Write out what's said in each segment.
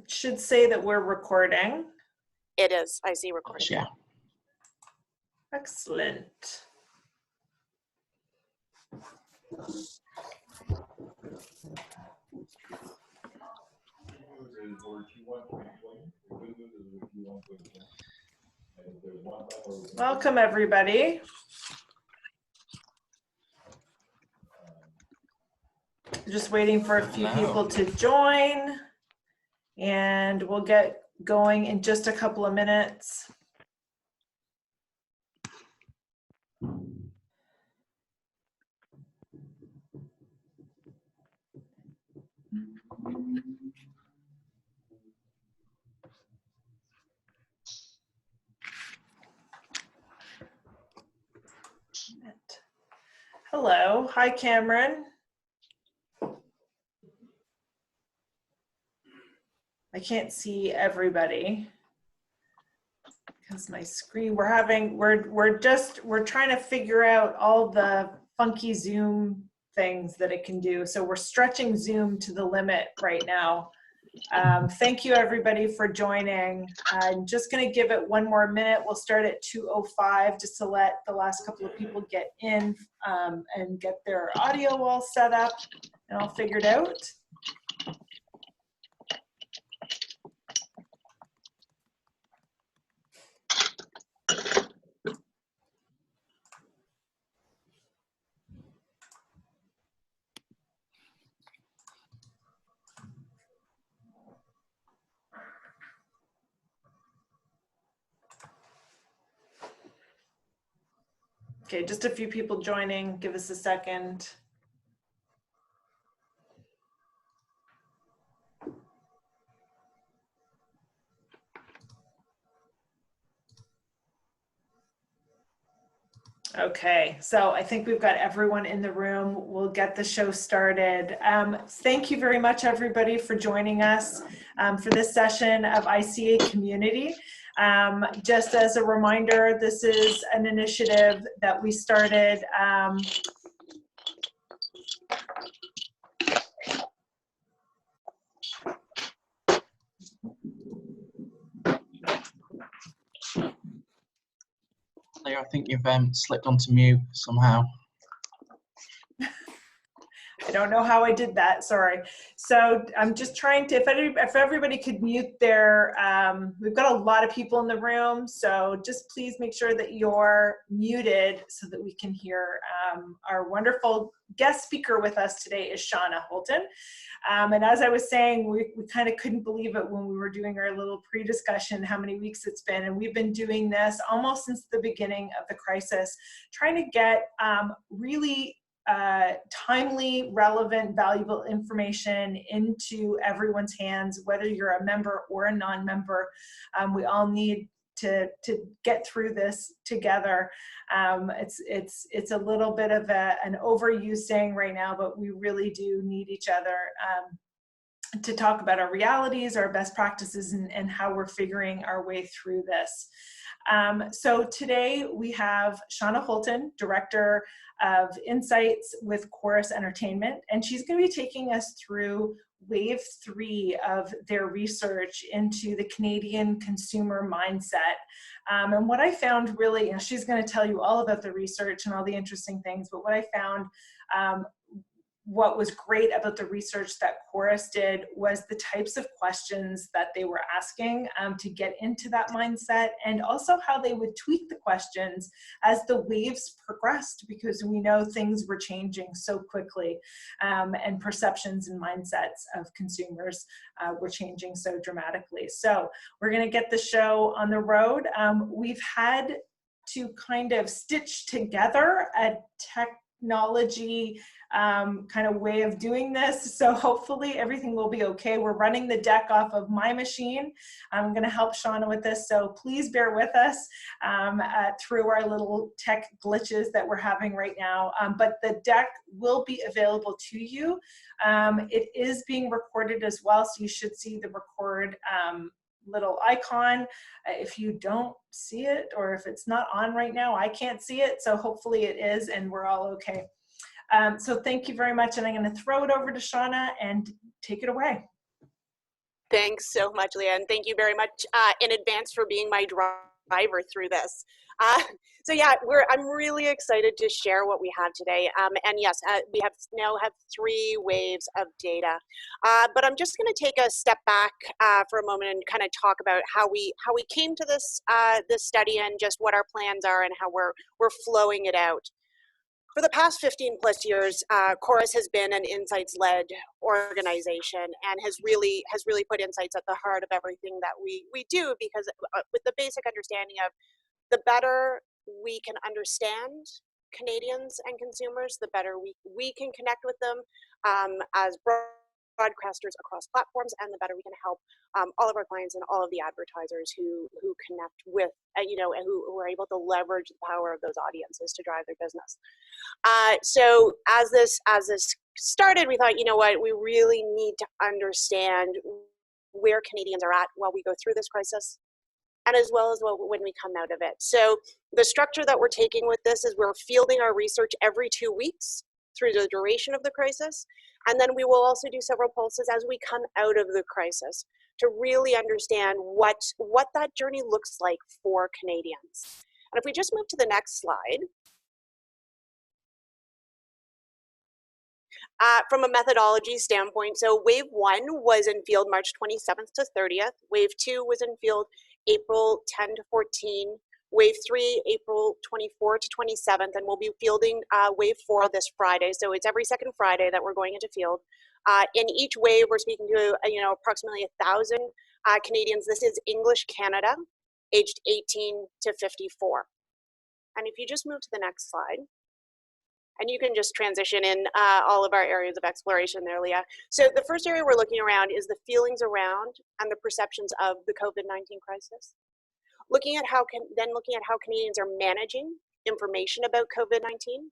should say that we're recording. It is. I see recording. Yeah. Excellent. Welcome, everybody. Just waiting for a few people to join, and we'll get going in just a couple of minutes. Hello. Hi, Cameron. I can't see everybody because my screen, we're trying to figure out all the funky Zoom things that it can do. So we're stretching Zoom to the limit right now. Thank you, everybody, for joining. I'm just going to give it one more minute. We'll start at 2:05 just to let the last couple of people get in and get their audio all set up and all figured out. Okay, just a few people joining. Give us a second. Okay, so I think we've got everyone in the room. We'll get the show started. Thank you very much, everybody, for joining us for this session of ICA Community. Just as a reminder, this is an initiative that we started I think you've slipped onto mute somehow. I don't know how I did that, sorry. So I'm just trying to, if everybody could mute their, we've got a lot of people in the room, so just please make sure that you're muted so that we can hear our wonderful guest speaker with us today is Shauna Houlton. And as I was saying, we kind of couldn't believe it when we were doing our little pre-discussion how many weeks it's been, and we've been doing this almost since the beginning of the crisis, trying to get really timely, relevant, valuable information into everyone's hands, whether you're a member or a non-member. We all need to get through this together. It's a little bit of an overused saying right now, but we really do need each other to talk about our realities, our best practices, and how we're figuring our way through this. So today we have Shauna Houlton, Director of Insights with Corus Entertainment, and she's going to be taking us through wave 3 of their research into the Canadian consumer mindset. And what I found really, she's going to tell you all about the research and all the interesting things, but what I found what was great about the research that Corus did was the types of questions that they were asking to get into that mindset, and also how they would tweak the questions as the waves progressed, because we know things were changing so quickly, and perceptions and mindsets of consumers were changing so dramatically. So we're going to get the show on the road. We've had to kind of stitch together a technology kind of way of doing this, so hopefully everything will be okay. We're running the deck off of my machine. I'm going to help Shauna with this, so please bear with us through our little tech glitches that we're having right now, but the deck will be available to you. It is being recorded as well, so you should see the record little icon. If you don't see it, or if it's not on right now, I can't see it, so hopefully it is and we're all okay. So thank you very much, and I'm going to throw it over to Shauna and take it away. Thanks so much, Leah, and thank you very much in advance for being my driver through this. Uh, so yeah, I'm really excited to share what we have today. And yes, we now have 3 waves of data. But I'm just going to take a step back for a moment and kind of talk about how we came to this this study and just what our plans are and how we're flowing it out. For the past 15 plus years, Corus has been an insights-led organization and has really put insights at the heart of everything that we do, because with the basic understanding of the better we can understand Canadians and consumers, the better we can connect with them as broadcasters across platforms, and the better we can help all of our clients and all of the advertisers who connect with, and who are able to leverage the power of those audiences to drive their business. So as this started, we thought, you know what, we really need to understand where Canadians are at while we go through this crisis, and as well as when we come out of it. So the structure that we're taking with this is we're fielding our research every 2 weeks through the duration of the crisis. And then we will also do several pulses as we come out of the crisis to really understand what that journey looks like for Canadians. And if we just move to the next slide. From a methodology standpoint, so wave 1 was in field March 27th to 30th. Wave 2 was in field April 10 to 14. Wave 3, April 24 to 27th, and we'll be fielding wave 4 this Friday. So it's every second Friday that we're going into field. In each wave, we're speaking to approximately 1,000 Canadians. This is English Canada, aged 18 to 54. And if you just move to the next slide. And you can just transition in all of our areas of exploration there, Leah. So the first area we're looking around is the feelings around and the perceptions of the COVID-19 crisis. Looking at how Canadians are managing information about COVID-19.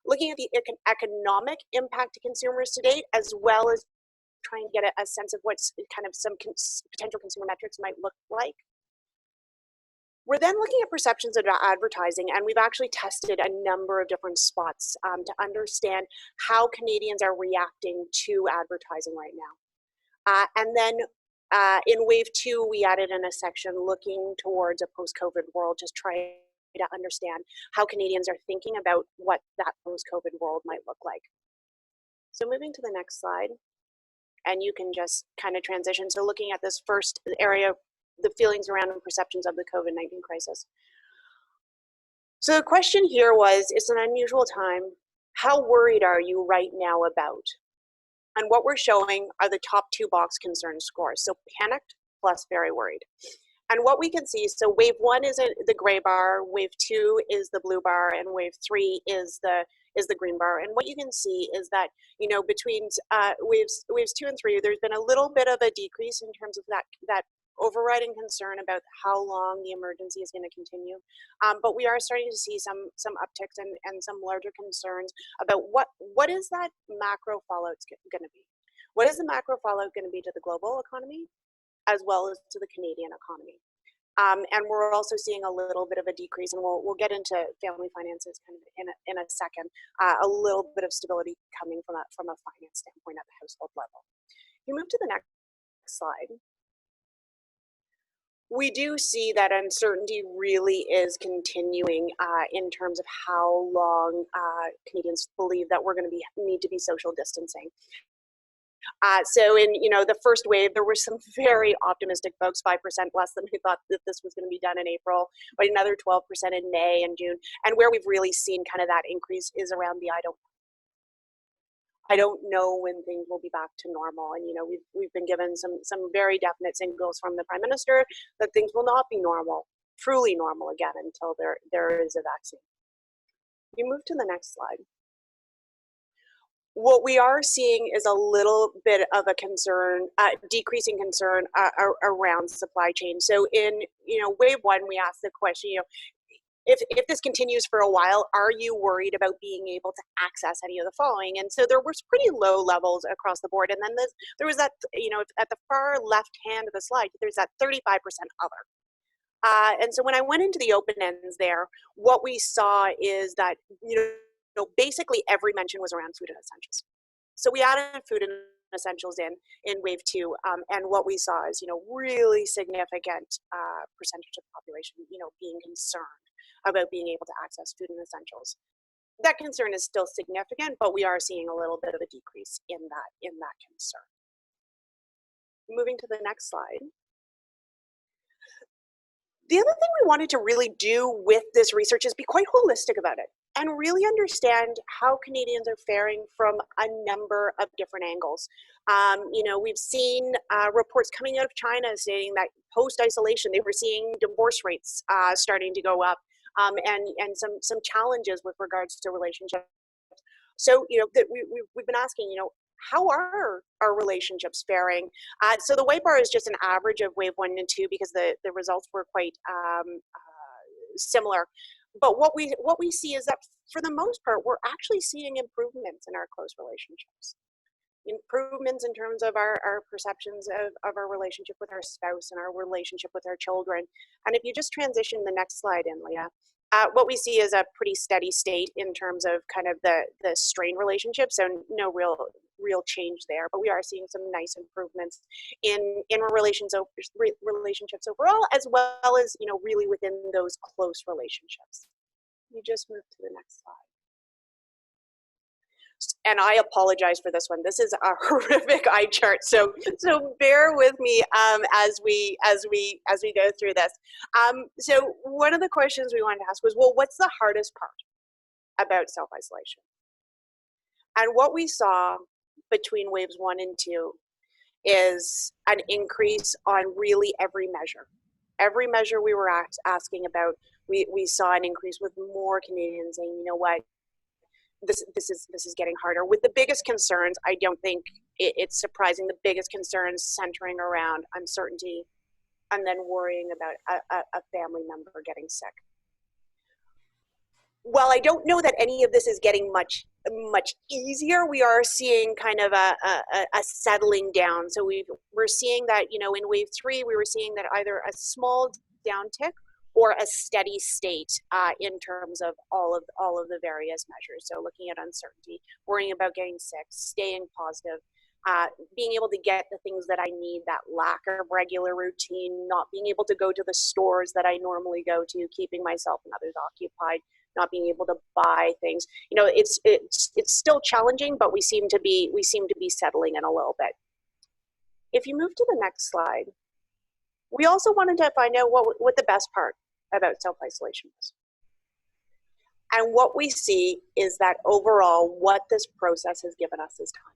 Looking at the economic impact to consumers to date, as well as trying to get a sense of what's kind of some potential consumer metrics might look like. We're then looking at perceptions of advertising, and we've actually tested a number of different spots to understand how Canadians are reacting to advertising right now. And then in wave 2, we added in a section looking towards a post-COVID world, just trying to understand how Canadians are thinking about what that post-COVID world might look like. So moving to the next slide, and you can just kind of transition. So looking at this first area, the feelings around and perceptions of the COVID-19 crisis. So the question here was, it's an unusual time. How worried are you right now about? And what we're showing are the top 2 box concern scores. So panicked plus very worried. And what we can see, so wave 1 is the gray bar, wave 2 is the blue bar, and wave 3 is the green bar. And what you can see is that, between waves 2 and 3, there's been a little bit of a decrease in terms of that overriding concern about how long the emergency is going to continue. But we are starting to see some upticks and some larger concerns about what is that macro fallout going to be? What is the macro fallout going to be to the global economy as well as to the Canadian economy? And we're also seeing a little bit of a decrease, and we'll get into family finances kind of in a second, a little bit of stability coming from a finance standpoint at the household level. You move to the next slide. We do see that uncertainty really is continuing in terms of how long Canadians believe that we're going to need to be social distancing. So in the first wave, there were some very optimistic folks, 5% less than who thought that this was going to be done in April, but another 12% in May and June. And where we've really seen kind of that increase is around the I don't know when things will be back to normal. And we've been given some very definite signals from the Prime Minister that things will not be normal, truly normal again, until there is a vaccine. You move to the next slide. What we are seeing is a little bit of a concern, decreasing concern around supply chain. So in wave 1, we asked the question, if this continues for a while, are you worried about being able to access any of the following? And so there was pretty low levels across the board. And then there was that, at the far left hand of the slide, there's that 35% other. And so when I went into the open ends there, what we saw is that, basically every mention was around food and essentials. So we added food and essentials in wave 2, and what we saw is, really significant percentage of the population, being concerned about being able to access food and essentials. That concern is still significant, but we are seeing a little bit of a decrease in that concern. Moving to the next slide. The other thing we wanted to really do with this research is be quite holistic about it and really understand how Canadians are faring from a number of different angles. We've seen reports coming out of China stating that post-isolation, they were seeing divorce rates starting to go up, and some challenges with regards to relationships. So, we've been asking, how are our relationships faring? So the white bar is just an average of wave 1 and 2 because the results were quite similar. But what we see is that for the most part, we're actually seeing improvements in our close relationships. Improvements in terms of our perceptions of our relationship with our spouse and our relationship with our children. And if you just transition the next slide in, Leah, what we see is a pretty steady state in terms of kind of the strained relationship, so no real change there, but we are seeing some nice improvements in relationships overall, as well as, really within those close relationships. You just move to the next slide. And I apologize for this one. This is a horrific eye chart, so bear with me as we go through this. So one of the questions we wanted to ask was, well, what's the hardest part about self-isolation? And what we saw between waves 1 and 2 is an increase on really every measure. Every measure we were asking about, we saw an increase with more Canadians saying, you know what, this is getting harder. With the biggest concerns, I don't think it's surprising, the biggest concerns centering around uncertainty and then worrying about a family member getting sick. While I don't know that any of this is getting much easier, we are seeing kind of a settling down. So we're seeing that, in wave 3, we were seeing that either a small downtick or a steady state in terms of all of the various measures. So looking at uncertainty, worrying about getting sick, staying positive, being able to get the things that I need, that lack of regular routine, not being able to go to the stores that I normally go to, keeping myself and others occupied, not being able to buy things. It's still challenging, but we seem to be settling in a little bit. If you move to the next slide, we also wanted to find out what the best part about self-isolation is. And what we see is that overall, what this process has given us is time.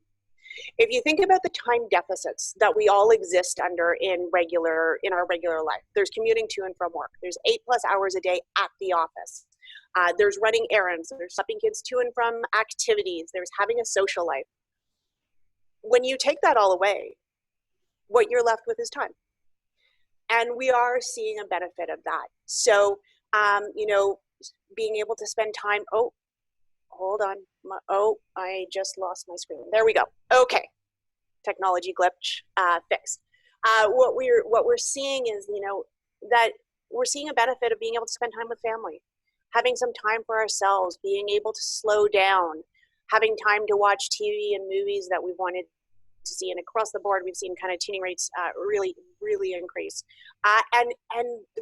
If you think about the time deficits that we all exist under in our regular life, there's commuting to and from work, there's 8+ hours a day at the office, there's running errands, there's helping kids to and from activities, there's having a social life. When you take that all away, what you're left with is time. And we are seeing a benefit of that. So, being able to spend time, oh, hold on. I just lost my screen. There we go. Okay. Technology glitch fixed. What we're seeing is, that we're seeing a benefit of being able to spend time with family, having some time for ourselves, being able to slow down, having time to watch TV and movies that we wanted to see. And across the board, we've seen kind of tuning rates really increase. And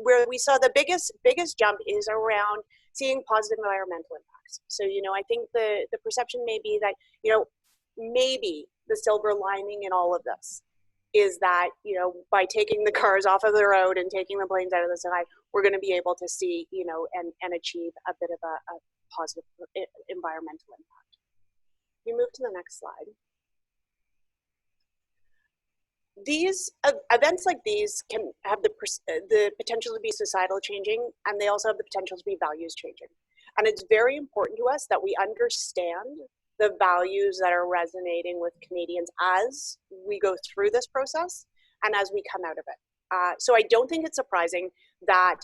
where we saw the biggest jump is around seeing positive environmental impacts. So, I think the perception may be that, maybe the silver lining in all of this is that, by taking the cars off of the road and taking the planes out of the sky, we're going to be able to see, and achieve a bit of a positive environmental impact. You move to the next slide. These events like these can have the potential to be societal changing, and they also have the potential to be values changing. And it's very important to us that we understand the values that are resonating with Canadians as we go through this process and as we come out of it. So I don't think it's surprising that,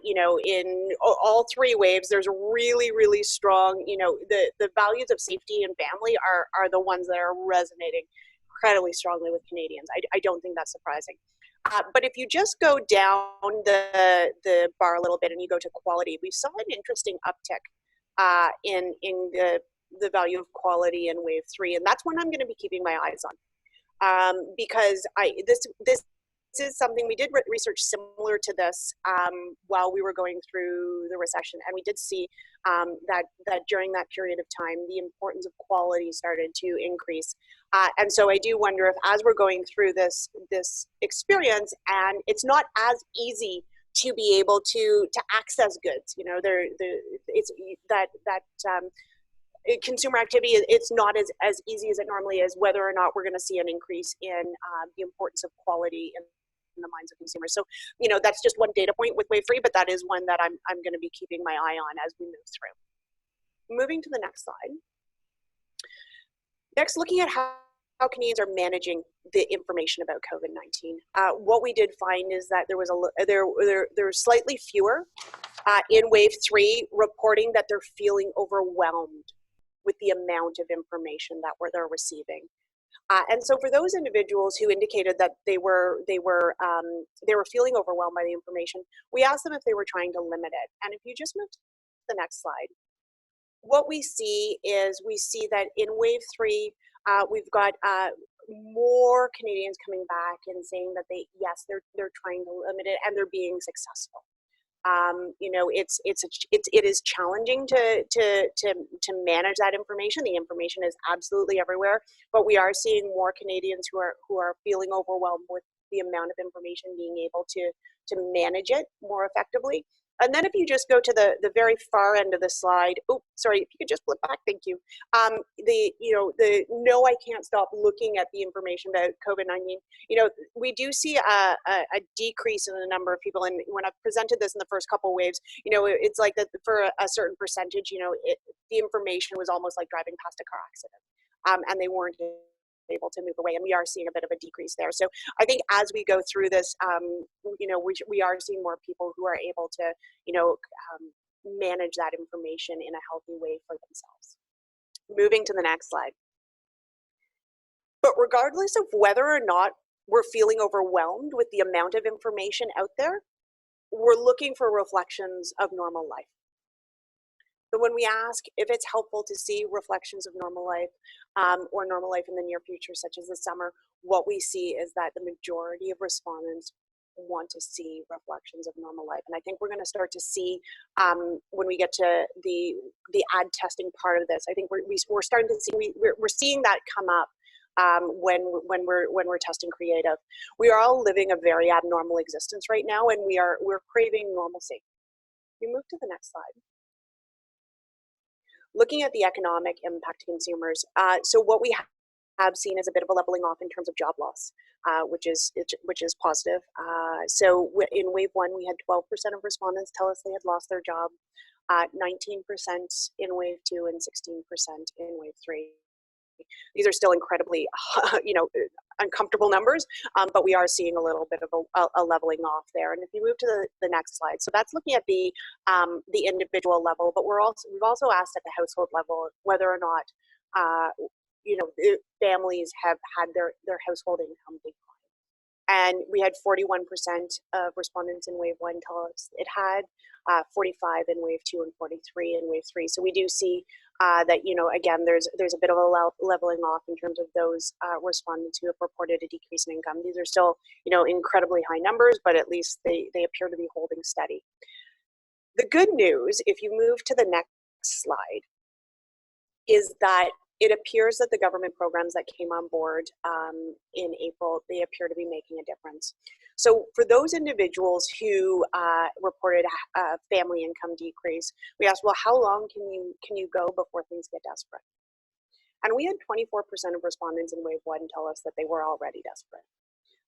in all 3 waves, there's really strong, the values of safety and family are the ones that are resonating incredibly strongly with Canadians. I don't think that's surprising. But if you just go down the bar a little bit and you go to quality, we saw an interesting uptick in the value of quality in wave 3, and that's one I'm going to be keeping my eyes on. because this is something we did research similar to this while we were going through the recession, and we did see that during that period of time, the importance of quality started to increase. And so I do wonder if, as we're going through this experience, and it's not as easy to be able to access goods, you know, it's that consumer activity, it's not as easy as it normally is, whether or not we're going to see an increase in the importance of quality in the minds of consumers. So, you know, that's just one data point with wave 3, but that is one that I'm going to be keeping my eye on as we move through. Moving to the next slide. Next, looking at how Canadians are managing the information about COVID-19. What we did find is that there were slightly fewer in wave 3 reporting that they're feeling overwhelmed with the amount of information that they're receiving. And so for those individuals who indicated that they were feeling overwhelmed by the information, we asked them if they were trying to limit it. And if you just move to the next slide, what we see is that in wave 3, we've got more Canadians coming back and saying that they're trying to limit it, and they're being successful. You know, it is challenging to manage that information. The information is absolutely everywhere, but we are seeing more Canadians who are feeling overwhelmed with the amount of information, being able to manage it more effectively. And then if you just go to the very far end of the slide, oh, sorry, if you could just flip back, thank you. No, I can't stop looking at the information about COVID-19. You know, we do see a decrease in the number of people. And when I've presented this in the first couple of waves, you know, it's like that for a certain percentage, you know, the information was almost like driving past a car accident, and they weren't able to move away, and we are seeing a bit of a decrease there. So I think as we go through this, you know, we are seeing more people who are able to, you know, manage that information in a healthy way for themselves. Moving to the next slide. But regardless of whether or not we're feeling overwhelmed with the amount of information out there, we're looking for reflections of normal life. So when we ask if it's helpful to see reflections of normal life or normal life in the near future, such as the summer, what we see is that the majority of respondents want to see reflections of normal life. And I think we're going to start to see when we get to the ad testing part of this. I think we're starting to see we're seeing that come up when we're testing creative. We are all living a very abnormal existence right now, and we're craving normalcy. We move to the next slide. Looking at the economic impact to consumers, so what we have seen is a bit of a leveling off in terms of job loss, which is positive. So in wave 1, we had 12% of respondents tell us they had lost their job, 19% in wave 2, and 16% in wave 3. These are still incredibly, you know, uncomfortable numbers, but we are seeing a little bit of a leveling off there. And if you move to the next slide, so that's looking at the individual level, but we've also asked at the household level whether or not you know, families have had their household income decline. And we had 41% of respondents in wave 1 tell us it had, 45 in wave 2, and 43 in wave 3. So we do see that, you know, again, there's a bit of a leveling off in terms of those respondents who have reported a decrease in income. These are still, you know, incredibly high numbers, but at least they appear to be holding steady. The good news, if you move to the next slide, is that it appears that the government programs that came on board in April, they appear to be making a difference. So for those individuals who reported a family income decrease, we asked, well, how long can you go before things get desperate? And we had 24% of respondents in wave 1 tell us that they were already desperate.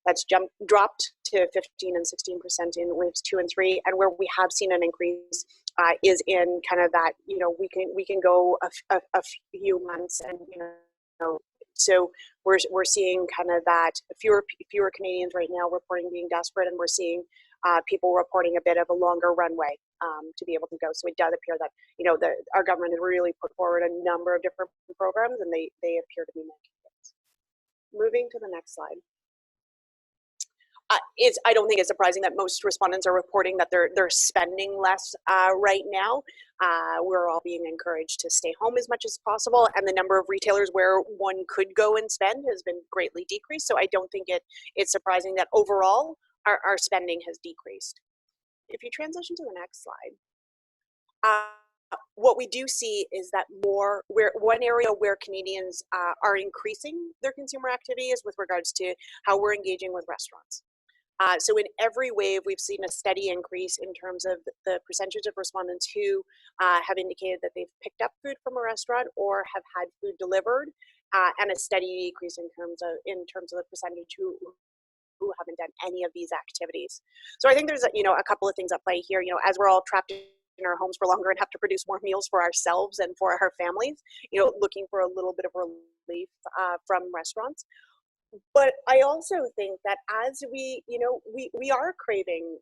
That's dropped to 15 and 16% in waves 2 and 3, and where we have seen an increase is in kind of that, you know, we can go a few months, and you know, so we're seeing kind of that fewer Canadians right now reporting being desperate, and we're seeing people reporting a bit of a longer runway to be able to go. So it does appear that, you know, our government has really put forward a number of different programs, and they appear to be making sense. Moving to the next slide. I don't think it's surprising that most respondents are reporting that they're spending less right now. We're all being encouraged to stay home as much as possible, and the number of retailers where one could go and spend has been greatly decreased. So I don't think it's surprising that overall our spending has decreased. If you transition to the next slide, what we do see is that one area where Canadians are increasing their consumer activity is with regards to how we're engaging with restaurants. So in every wave, we've seen a steady increase in terms of the percentage of respondents who have indicated that they've picked up food from a restaurant or have had food delivered, and a steady decrease in terms of the percentage who haven't done any of these activities. So I think there's a couple of things at play here. As we're all trapped in our homes for longer and have to produce more meals for ourselves and for our families, looking for a little bit of relief from restaurants. But I also think that as we are craving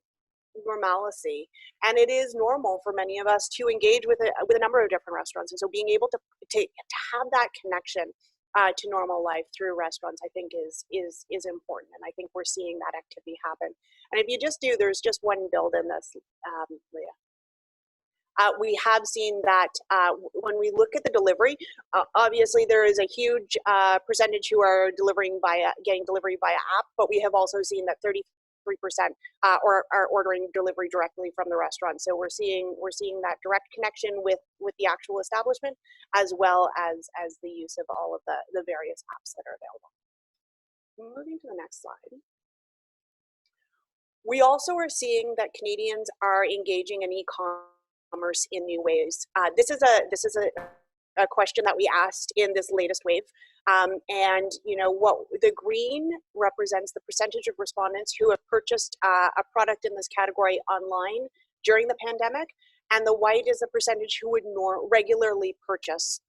normalcy, and it is normal for many of us to engage with a number of different restaurants, and so being able to have that connection to normal life through restaurants, I think is important, and I think we're seeing that activity happen. And if you just there's just one build in this, Leah. We have seen that when we look at the delivery, obviously there is a huge percentage who are getting delivery via app, but we have also seen that 33% are ordering delivery directly from the restaurant. So we're seeing that direct connection with the actual establishment, as well as the use of all of the various apps that are available. Moving to the next slide. We also are seeing that Canadians are engaging in e-commerce in new ways. This is a question that we asked in this latest wave, and what the green represents the percentage of respondents who have purchased a product in this category online during the pandemic, and the white is the percentage who would regularly purchase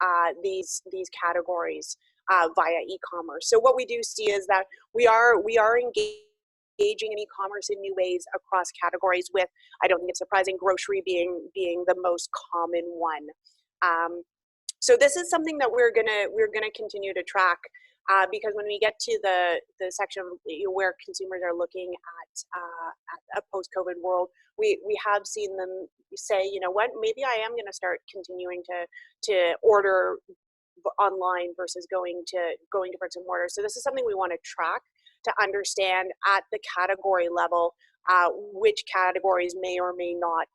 these categories via e-commerce. So what we do see is that we are engaging in e-commerce in new ways across categories, with, I don't think it's surprising, grocery being the most common one. So this is something that we're gonna continue to track, because when we get to the section where consumers are looking at a post-COVID world, we have seen them say, what, maybe I am going to start continuing to order online versus going to bricks and mortar. So this is something we want to track to understand at the category level which categories may or may not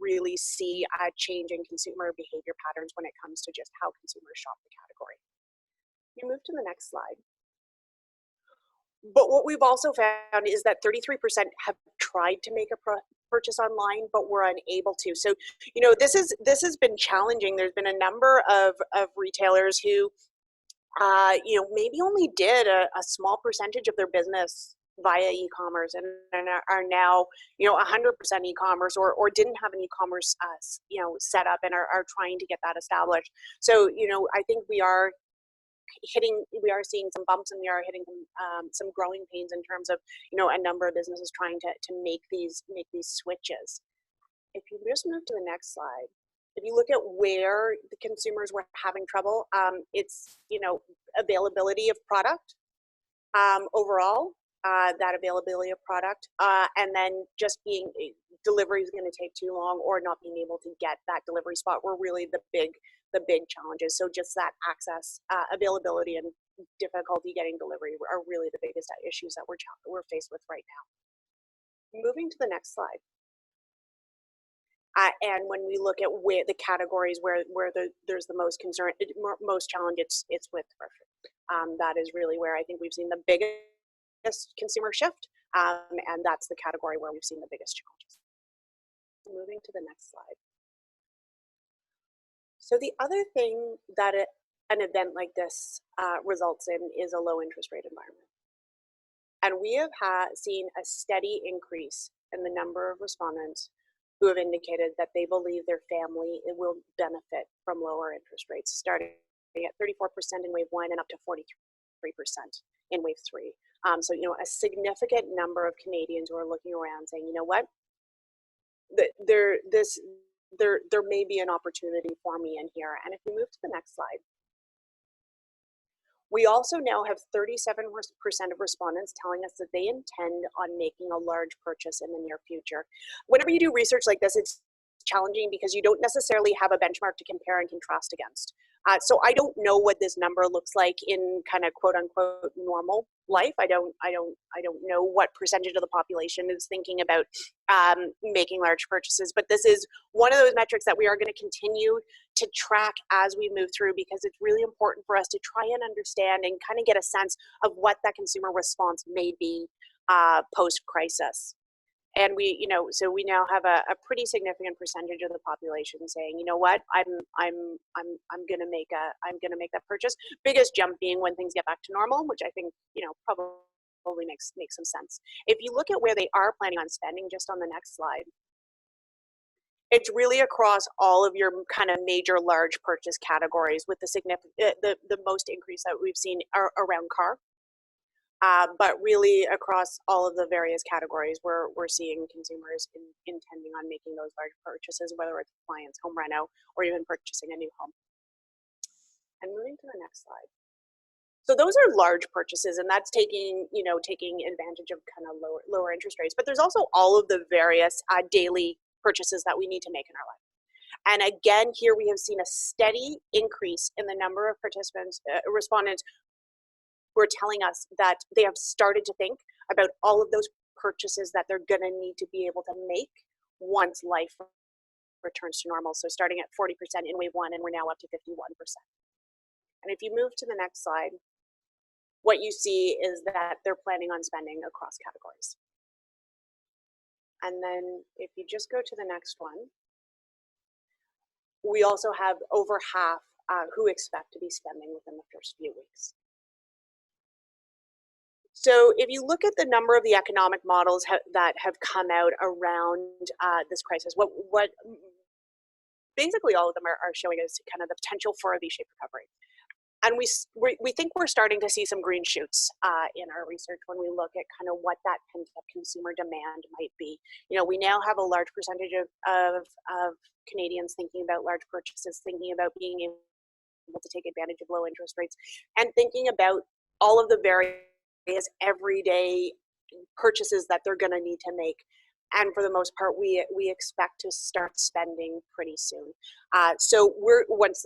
really see a change in consumer behavior patterns when it comes to just how consumers shop the category. You move to the next slide. But what we've also found is that 33% have tried to make a purchase online, but were unable to. So, this has been challenging. There's been a number of retailers who, maybe only did a small percentage of their business via e-commerce, and are now, 100% e-commerce, or didn't have an e-commerce, set up, and are trying to get that established. So, I think we are seeing some bumps, and we are hitting some growing pains in terms of, a number of businesses trying to make these switches. If you just move to the next slide, if you look at where the consumers were having trouble, it's, availability of product overall, that availability of product, and then just being delivery is going to take too long, or not being able to get that delivery spot were really the big challenges. So just that access, availability, and difficulty getting delivery are really the biggest issues that we're faced with right now. Moving to the next slide. And when we look at where the categories where there's the most concern, most challenge, it's with grocery. That is really where I think we've seen the biggest consumer shift, and that's the category where we've seen the biggest challenges. Moving to the next slide. So the other thing that an event like this results in is a low interest rate environment. And we have seen a steady increase in the number of respondents who have indicated that they believe their family will benefit from lower interest rates, starting at 34% in wave 1 and up to 43% in wave 3. So, a significant number of Canadians who are looking around saying, what, there may be an opportunity for me in here. And if we move to the next slide, We also now have 37% of respondents telling us that they intend on making a large purchase in the near future. Whenever you do research like this, it's challenging because you don't necessarily have a benchmark to compare and contrast against. So I don't know what this number looks like in kind of quote unquote normal life. I don't know what percentage of the population is thinking about making large purchases, but this is one of those metrics that we are going to continue to track as we move through, because it's really important for us to try and understand and kind of get a sense of what that consumer response may be post-crisis. And we, so we now have a pretty significant percentage of the population saying, you know what, I'm going to make that purchase. Biggest jump being when things get back to normal, which I think, probably makes some sense. If you look at where they are planning on spending, just on the next slide, it's really across all of your kind of major large purchase categories, with the most increase that we've seen around car. But really across all of the various categories, we're seeing consumers intending on making those large purchases, whether it's appliance, home reno, or even purchasing a new home. And moving to the next slide. So those are large purchases, and that's taking advantage of kind of lower interest rates. But there's also all of the various daily purchases that we need to make in our life. And again, here we have seen a steady increase in the number of respondents who are telling us that they have started to think about all of those purchases that they're going to need to be able to make once life returns to normal. So starting at 40% in wave 1, and we're now up to 51%. And if you move to the next slide, what you see is that they're planning on spending across categories. And then if you just go to the next one, we also have over half who expect to be spending within the first few weeks. So if you look at the number of the economic models that have come out around this crisis, what basically all of them are showing us kind of the potential for a V-shaped recovery. And we think we're starting to see some green shoots in our research when we look at kind of what that pent-up consumer demand might be. We now have a large percentage of Canadians thinking about large purchases, thinking about being able to take advantage of low interest rates, and thinking about all of the various everyday purchases that they're going to need to make. And for the most part, we expect to start spending pretty soon. So once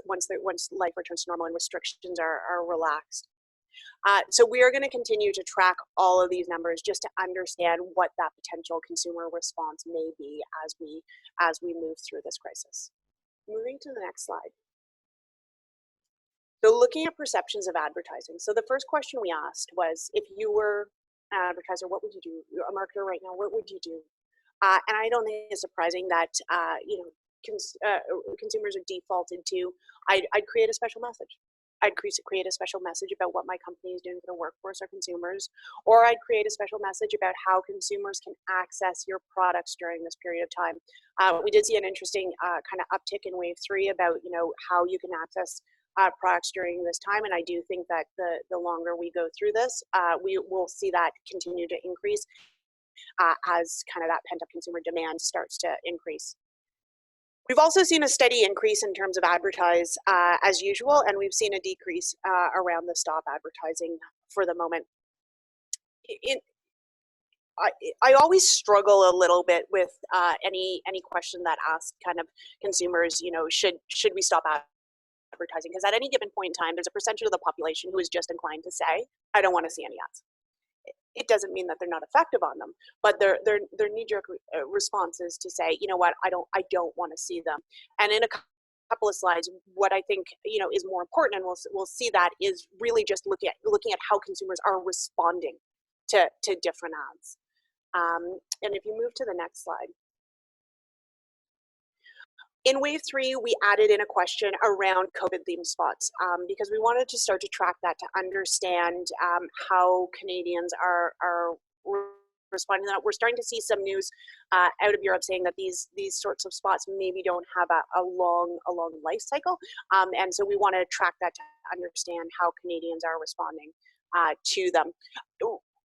life returns to normal and restrictions are relaxed. So we are going to continue to track all of these numbers just to understand what that potential consumer response may be as we move through this crisis. Moving to the next slide. So looking at perceptions of advertising. So the first question we asked was, if you were an advertiser, what would you do? You're a marketer right now, what would you do? And I don't think it's surprising that consumers are defaulted to, I'd create a special message. I'd create a special message about what my company is doing for the workforce or consumers, or I'd create a special message about how consumers can access your products during this period of time. We did see an interesting kind of uptick in wave 3 about how you can access products during this time, and I do think that the longer we go through this, we will see that continue to increase as kind of that pent-up consumer demand starts to increase. We've also seen a steady increase in terms of advertise as usual, and we've seen a decrease around the stop advertising for the moment. I always struggle a little bit with any question that asks kind of consumers, should we stop advertising? Because at any given point in time, there's a percentage of the population who is just inclined to say, I don't want to see any ads. It doesn't mean that they're not effective on them, but their knee-jerk response is to say, you know what, I don't want to see them. And in a couple of slides, what I think is more important, and we'll see that, is really just looking at how consumers are responding to different ads. And if you move to the next slide. In wave 3, we added in a question around COVID-themed spots because we wanted to start to track that to understand how Canadians are responding to that. We're starting to see some news out of Europe saying that these sorts of spots maybe don't have a long life cycle, and so we want to track that to understand how Canadians are responding to them.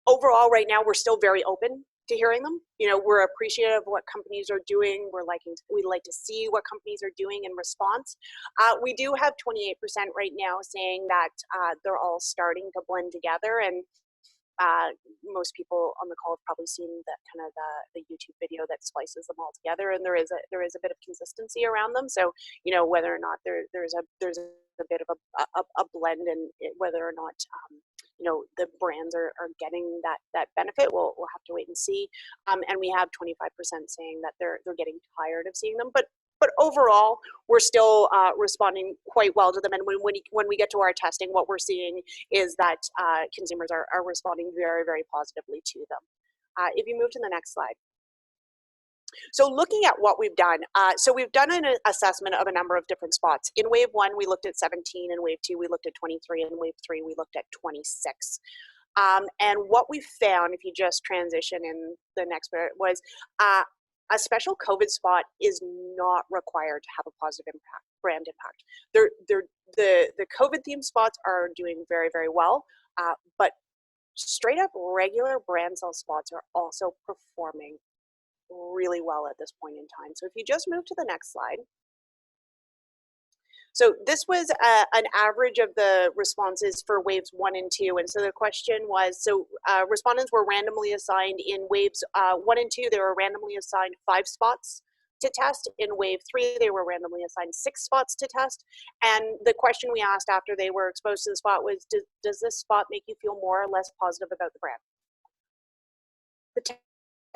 Overall, right now, we're still very open to hearing them. You know, we're appreciative of what companies are doing. We like to see what companies are doing in response. We do have 28% right now saying that they're all starting to blend together, and most people on the call have probably seen that kind of the YouTube video that splices them all together, and there is a bit of consistency around them. So, you know, whether or not there's a bit of a blend, and whether or not you know, the brands are getting that benefit, we'll have to wait and see. And we have 25% saying that they're getting tired of seeing them, but overall, we're still responding quite well to them. And when we get to our testing, what we're seeing is that consumers are responding very, very positively to them. If you move to the next slide. So looking at what we've done, so we've done an assessment of a number of different spots. In wave 1, we looked at 17, in wave 2, we looked at 23, and in wave 3, we looked at 26. And what we found, if you just transition in the next bit, was a special COVID spot is not required to have a positive impact, brand impact. The COVID themed spots are doing very, very well, but straight up regular brand sale spots are also performing really well at this point in time. So if you just move to the next slide. So this was an average of the responses for waves 1 and 2. And so the question was, so respondents were randomly assigned in waves 1 and 2, they were randomly assigned 5 spots to test. In wave 3, they were randomly assigned 6 spots to test. And the question we asked after they were exposed to the spot was, does this spot make you feel more or less positive about the brand? The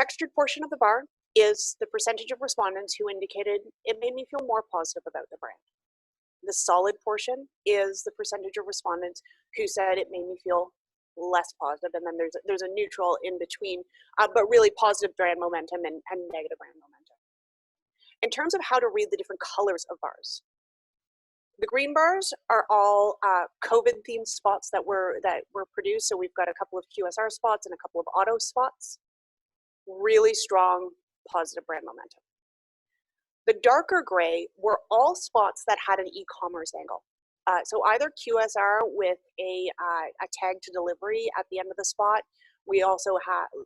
textured portion of the bar is the percentage of respondents who indicated it made me feel more positive about the brand. The solid portion is the percentage of respondents who said it made me feel less positive, and then there's a neutral in between, but really positive brand momentum and negative brand momentum. In terms of how to read the different colors of bars, the green bars are all COVID themed spots that were produced. So we've got a couple of QSR spots and a couple of auto spots. Really strong positive brand momentum. The darker gray were all spots that had an e-commerce angle. So either QSR with a tag to delivery at the end of the spot. We also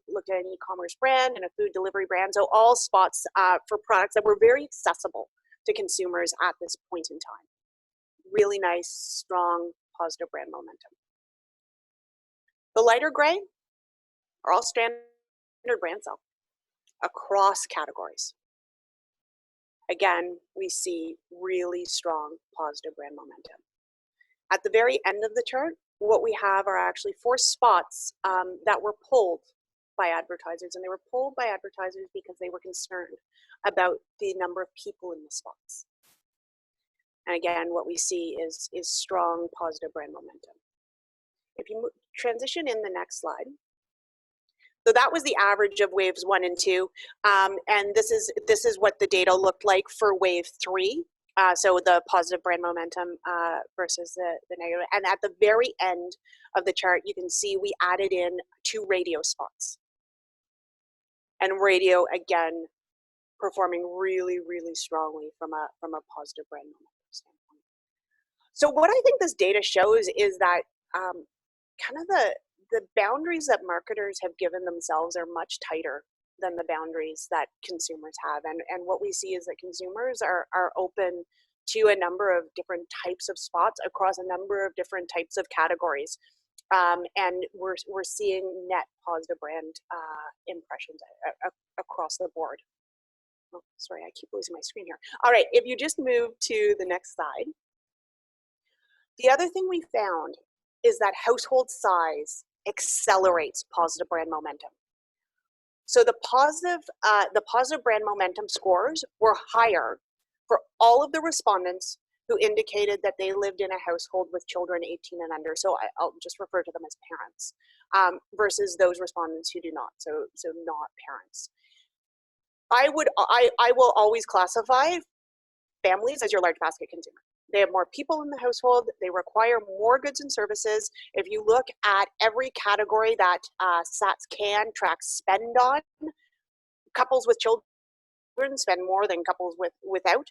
looked at an e-commerce brand and a food delivery brand. So all spots for products that were very accessible to consumers at this point in time. Really nice, strong, positive brand momentum. The lighter gray are all standard brand sale across categories. Again, we see really strong positive brand momentum. At the very end of the chart, what we have are actually 4 spots that were pulled by advertisers, and they were pulled by advertisers because they were concerned about the number of people in the spots. And again, what we see is strong positive brand momentum. If you transition in the next slide. So that was the average of waves 1 and 2, and this is what the data looked like for wave 3. So the positive brand momentum versus the negative. And at the very end of the chart, you can see we added in 2 radio spots, and radio again performing really, really strongly from a positive brand momentum standpoint. So what I think this data shows is that kind of the boundaries that marketers have given themselves are much tighter than the boundaries that consumers have. And what we see is that consumers are open to a number of different types of spots across a number of different types of categories. And we're seeing net positive brand impressions across the board. Oh, sorry, I keep losing my screen here. All right, if you just move to the next slide. The other thing we found is that household size accelerates positive brand momentum. So the positive brand momentum scores were higher for all of the respondents who indicated that they lived in a household with children 18 and under. So I'll just refer to them as parents, versus those respondents who do not, so not parents. I will always classify families as your large basket consumer. They have more people in the household. They require more goods and services. If you look at every category that SATS can track spend on, couples with children spend more than couples without.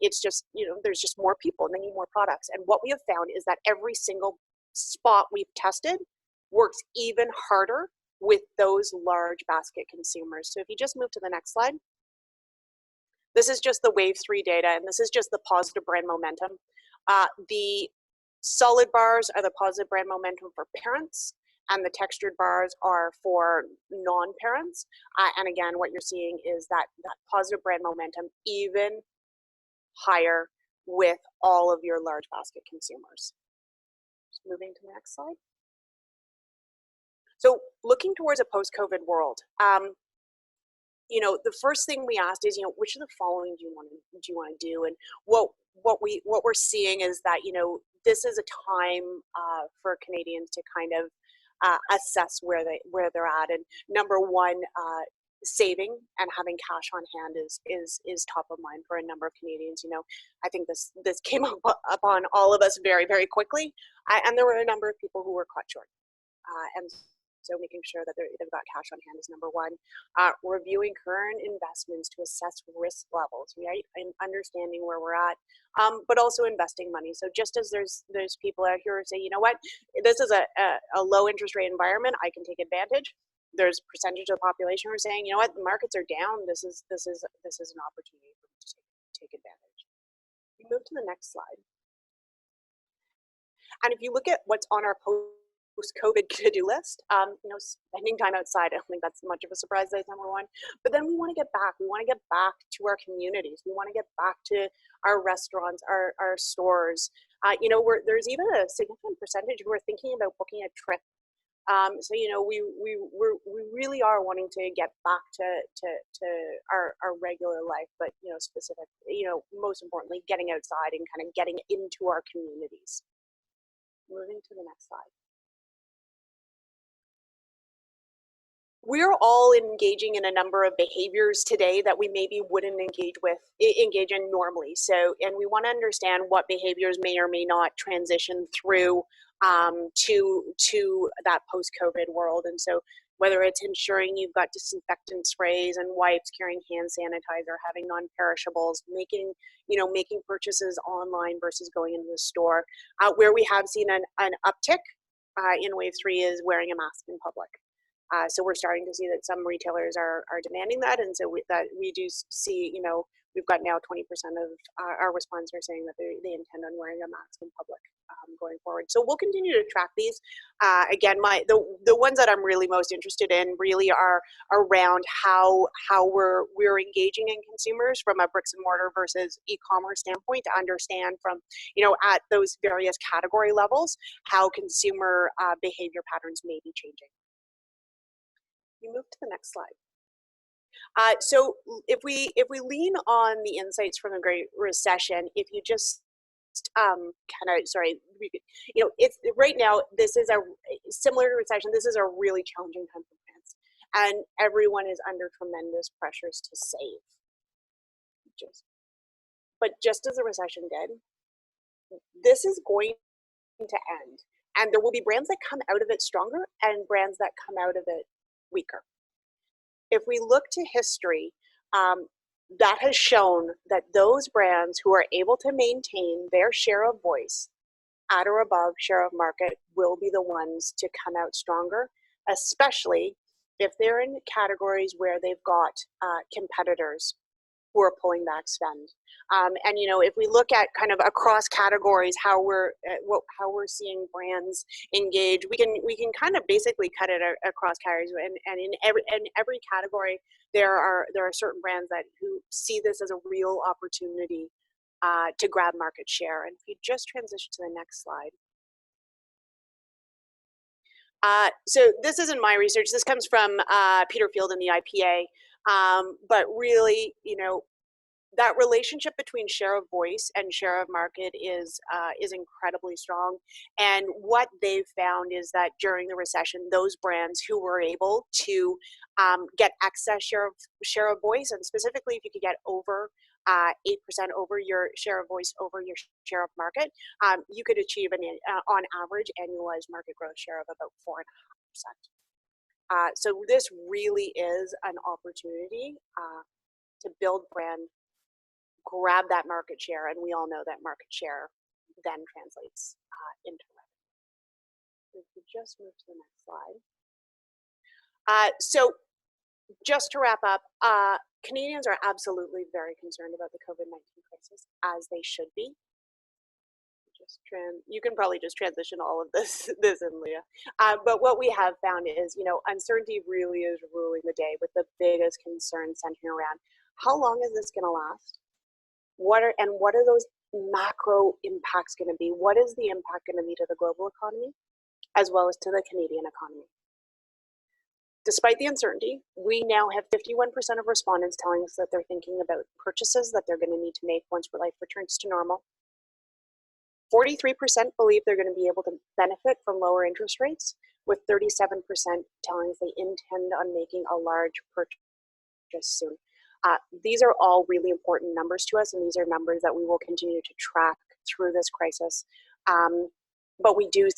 It's just, there's just more people and they need more products. And what we have found is that every single spot we've tested works even harder with those large basket consumers. So if you just move to the next slide, this is just the wave 3 data, and this is just the positive brand momentum. The solid bars are the positive brand momentum for parents, and the textured bars are for non-parents. And again, what you're seeing is that positive brand momentum even higher with all of your large basket consumers. Just moving to the next slide. So looking towards a post-COVID world, you know, the first thing we asked is, you know, which of the following do you want to do? And what we're seeing is that, you know, this is a time for Canadians to kind of assess where they're at. And number one, saving and having cash on hand is top of mind for a number of Canadians. You know, I think this came upon all of us very, very quickly, and there were a number of people who were caught short. And so making sure that they've got cash on hand is number one. Reviewing current investments to assess risk levels, right? And understanding where we're at, but also investing money. So just as there's people out here who say, you know what, this is a low interest rate environment, I can take advantage. There's a percentage of the population who are saying, you know what, the markets are down. This is an opportunity for me to take advantage. We move to the next slide. And if you look at what's on our post-COVID to-do list, you know, spending time outside, I don't think that's much of a surprise. That's number one. But then we want to get back. We want to get back to our communities. We want to get back to our restaurants, our stores. You know, there's even a significant percentage who are thinking about booking a trip. So you know, we really are wanting to get back to our regular life, but you know, specifically, you know, most importantly, getting outside and kind of getting into our communities. Moving to the next slide. We're all engaging in a number of behaviors today that we maybe wouldn't engage in normally. So, and we want to understand what behaviors may or may not transition through to that post-COVID world. And so whether it's ensuring you've got disinfectant sprays and wipes, carrying hand sanitizer, having non-perishables, making purchases online versus going into the store. Where we have seen an uptick in wave 3 is wearing a mask in public. So we're starting to see that some retailers are demanding that, and so we do see, you know, we've got now 20% of our respondents are saying that they intend on wearing a mask in public going forward. So we'll continue to track these. Again, the ones that I'm really most interested in really are around how we're engaging in consumers from a bricks and mortar versus e-commerce standpoint, to understand from, you know, at those various category levels how consumer behavior patterns may be changing. You move to the next slide. So if we lean on the insights from the Great Recession, if you just you know, it's right now, this is a similar to recession. This is a really challenging time for brands, and everyone is under tremendous pressures to save. But just as the recession did, this is going to end, and there will be brands that come out of it stronger and brands that come out of it weaker. If we look to history, that has shown that those brands who are able to maintain their share of voice at or above share of market will be the ones to come out stronger, especially if they're in categories where they've got competitors who are pulling back spend. And you know, if we look at kind of across categories how we're seeing brands engage, we can kind of basically cut it across categories, and in every category there are certain brands who see this as a real opportunity to grab market share. And if you just transition to the next slide. So this isn't my research. This comes from Peter Field in the IPA. But really, you know, that relationship between share of voice and share of market is incredibly strong. And what they've found is that during the recession, those brands who were able to get excess share of voice, and specifically if you could get over 8% over your share of voice over your share of market, you could achieve on average annualized market growth share of about 4.5%. So this really is an opportunity to build brand, grab that market share, and we all know that market share then translates into revenue. If we just move to the next slide. So just to wrap up, Canadians are absolutely very concerned about the COVID-19 crisis, as they should be. You can probably just transition all of this in, Leah. But what we have found is, uncertainty really is ruling the day, with the biggest concern centering around how long is this going to last? What are those macro impacts going to be? What is the impact going to be to the global economy, as well as to the Canadian economy? Despite the uncertainty, we now have 51% of respondents telling us that they're thinking about purchases that they're going to need to make once life returns to normal. 43% believe they're going to be able to benefit from lower interest rates, with 37% telling us they intend on making a large purchase soon. These are all really important numbers to us, and these are numbers that we will continue to track through this crisis. But we do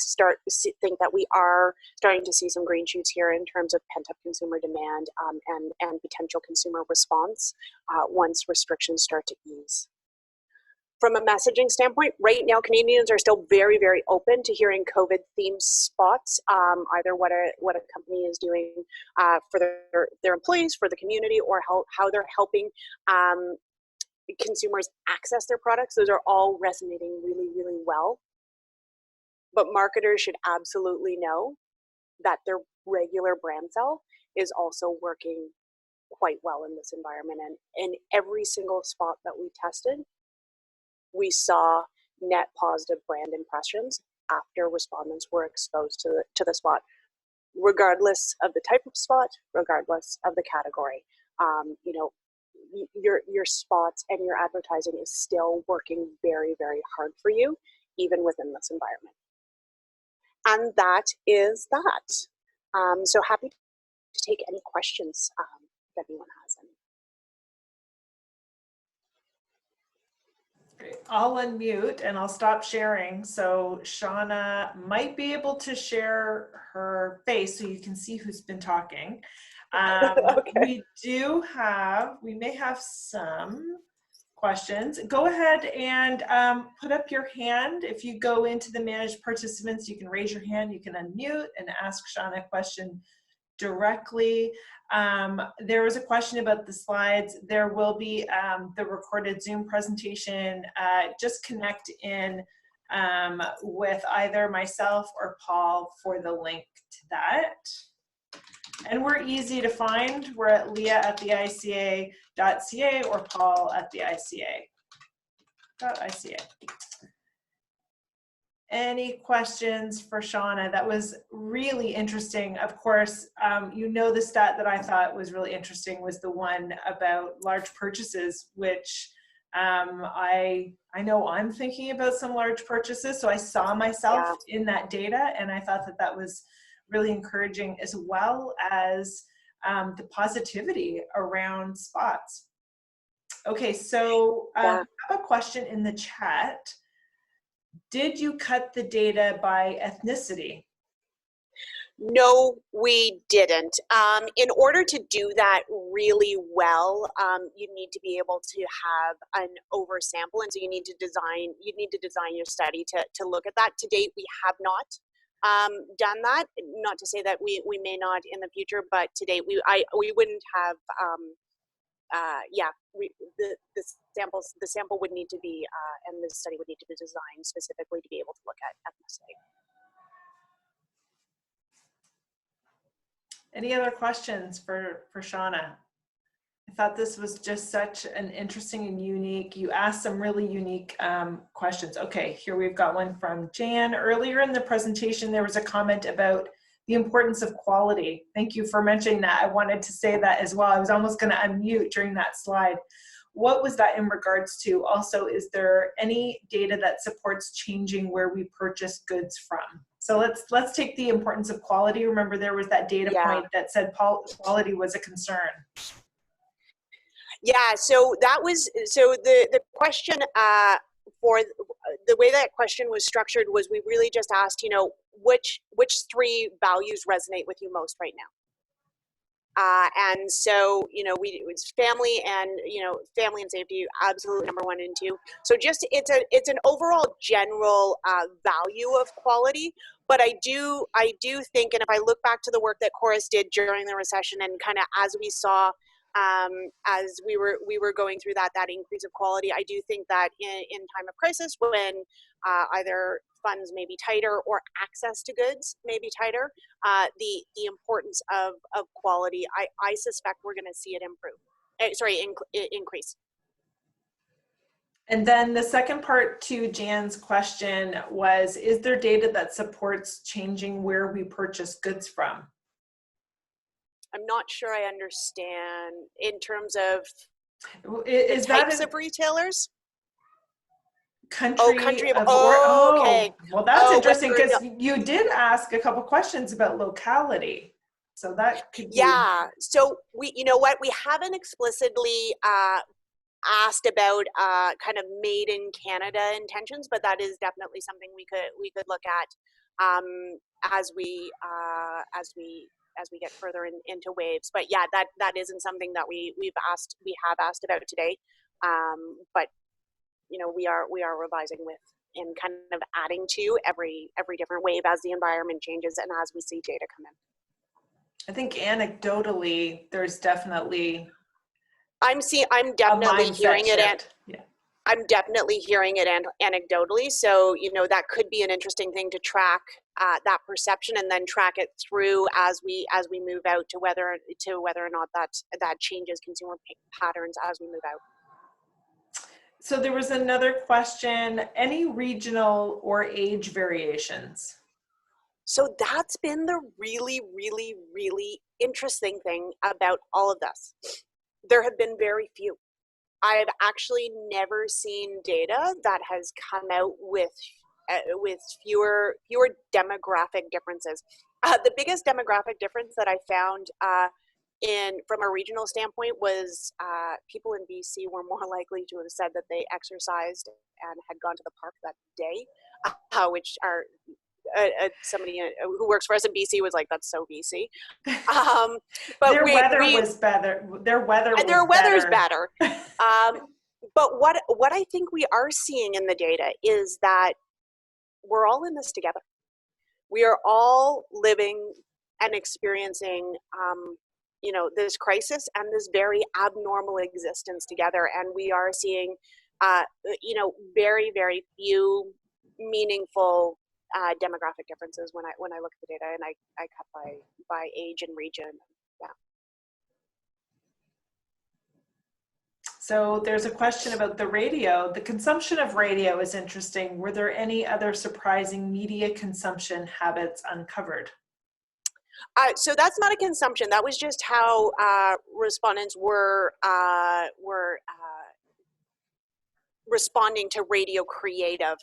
think that we are starting to see some green shoots here in terms of pent-up consumer demand and potential consumer response once restrictions start to ease. From a messaging standpoint, right now Canadians are still very, very open to hearing COVID-themed spots, either what a company is doing for their employees, for the community, or how they're helping consumers access their products. Those are all resonating really, really well. But marketers should absolutely know that their regular brand sell is also working quite well in this environment. And in every single spot that we tested, we saw net positive brand impressions after respondents were exposed to the spot, regardless of the type of spot, regardless of the category. Your spots and your advertising is still working very, very hard for you, even within this environment. And that is that. So happy to take any questions if anyone has any. Great. I'll unmute and I'll stop sharing. So Shauna might be able to share her face so you can see who's been talking. Okay. We may have some questions. Go ahead and put up your hand. If you go into the managed participants, you can raise your hand, you can unmute and ask Shauna a question directly. There was a question about the slides. There will be the recorded Zoom presentation. Just connect in with either myself or Paul for the link to that. And we're easy to find. We're at leah@theica.ca or Paul at theica.ica. Any questions for Shauna? That was really interesting. Of course, the stat that I thought was really interesting was the one about large purchases, which I know I'm thinking about some large purchases. So I saw myself in that data, and I thought that was really encouraging, as well as the positivity around spots. Okay, so I have a question in the chat. Did you cut the data by ethnicity? No, we didn't. In order to do that really well, you need to be able to have an oversample, and so you need to design your study to look at that. To date, we have not done that. Not to say that we may not in the future, but to date we wouldn't have. The sample would need to be, and the study would need to be designed specifically to be able to look at ethnicity. Any other questions for Shauna? I thought this was just such an interesting and unique, you asked some really unique questions. Okay, here we've got one from Jan. Earlier in the presentation, there was a comment about the importance of quality. Thank you for mentioning that. I wanted to say that as well. I was almost going to unmute during that slide. What was that in regards to? Also, is there any data that supports changing where we purchase goods from? So let's take the importance of quality. Remember, there was that data point that said quality was a concern. Yeah, so the question for the way that question was structured was, we really just asked, which three values resonate with you most right now. And so, it's family and safety, absolutely number 1 and 2. So just it's an overall general value of quality, But I do think, and if I look back to the work that Corus did during the recession, and kind of as we saw, as we were going through that increase of quality, I do think that in time of crisis, when either funds may be tighter or access to goods may be tighter, the importance of quality, I suspect we're going to see it increase. And then the second part to Jan's question was, is there data that supports changing where we purchase goods from? I'm not sure I understand in terms of Is the types of retailers? Country country of okay. Well, that's interesting, Western, because you did ask a couple questions about locality. So that could be. Yeah. So you know what, we haven't explicitly asked about kind of made in Canada intentions, but that is definitely something we could look at as we get further into waves. But yeah, that isn't something that we have asked about today. But you know, we are revising with and kind of adding to every different wave as the environment changes and as we see data come in. I think anecdotally, there's definitely. I'm definitely hearing it. Yeah. I'm definitely hearing it anecdotally. So, you know, that could be an interesting thing to track that perception, and then track it through as we move out to whether or not that changes consumer patterns as we move out. So there was another question, any regional or age variations? So that's been the really, really, really interesting thing about all of this. There have been very few. I've actually never seen data that has come out with fewer demographic differences. The biggest demographic difference that I found from a regional standpoint was people in BC were more likely to have said that they exercised and had gone to the park that day, which are somebody who works for us in BC was like, that's so BC. But their weather was better. Their weather's better. But what I think we are seeing in the data is that we're all in this together. We are all living and experiencing, you know, this crisis and this very abnormal existence together. And we are seeing, you know, very, very few meaningful demographic differences when I look at the data, and I cut by age and region. Yeah. So there's a question about the radio. The consumption of radio is interesting. Were there any other surprising media consumption habits uncovered? So that's not a consumption. That was just how respondents were responding to radio creative.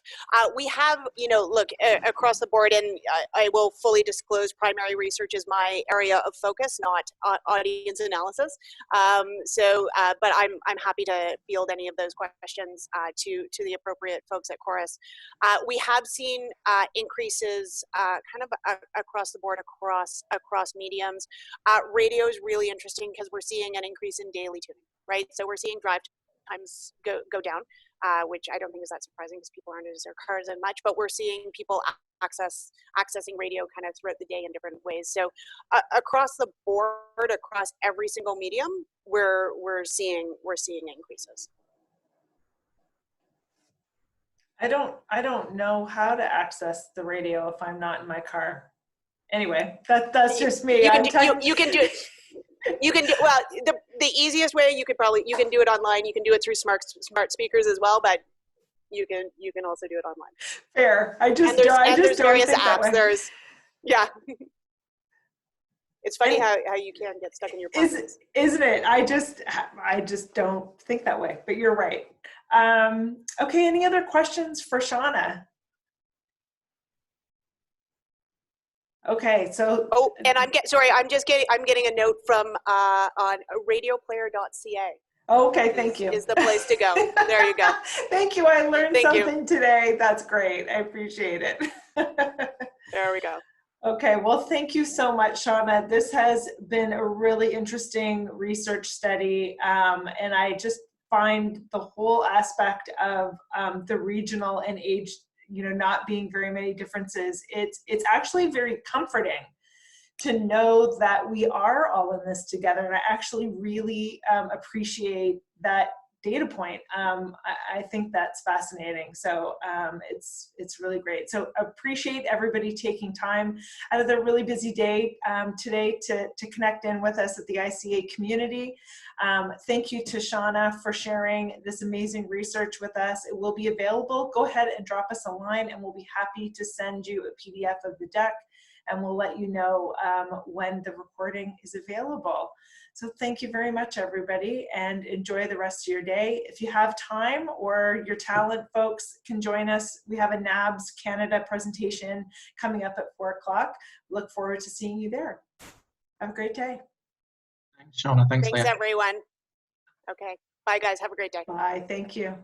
We have, you know, look across the board, and I will fully disclose primary research is my area of focus, not audience analysis. But I'm happy to field any of those questions to the appropriate folks at Corus. We have seen increases kind of across the board, across mediums. Radio is really interesting because we're seeing an increase in daily tuning, right? So we're seeing drive times go down. Which I don't think is that surprising because people aren't in their cars as much, but we're seeing people accessing radio kind of throughout the day in different ways. So across the board, across every single medium, we're seeing increases. I don't know how to access the radio if I'm not in my car. Anyway, that's just me. You can do it. You can do, well, the easiest way you can do it online. You can do it through smart speakers as well, but you can also do it online. Fair. There's various apps. Yeah. It's funny how you can get stuck in your pockets. Isn't it? I just don't think that way, but you're right. Okay. Any other questions for Shauna? Okay, so and I'm getting a note from on radioplayer.ca. Okay, thank you. Is the place to go. There you go. Thank you. I learned something today. That's great. I appreciate it. There we go. Okay, well, thank you so much, Shauna. This has been a really interesting research study, and I just find the whole aspect of the regional and age not being very many differences, it's actually very comforting to know that we are all in this together. And I actually really appreciate that data point. I think that's fascinating. So it's really great. So appreciate everybody taking time out of their really busy day today to connect in with us at the ICA community. Thank you to Shauna for sharing this amazing research with us. It will be available. Go ahead and drop us a line and we'll be happy to send you a PDF of the deck, and we'll let you know when the recording is available. So thank you very much, everybody, and enjoy the rest of your day. If you have time or your talent folks can join us, we have a NABS Canada presentation coming up at 4 o'clock. Look forward to seeing you there. Have a great day. Thanks, Shauna. Thanks, Thanks, Leah. everyone. Okay. Bye, guys. Have a great day. Bye. Thank you.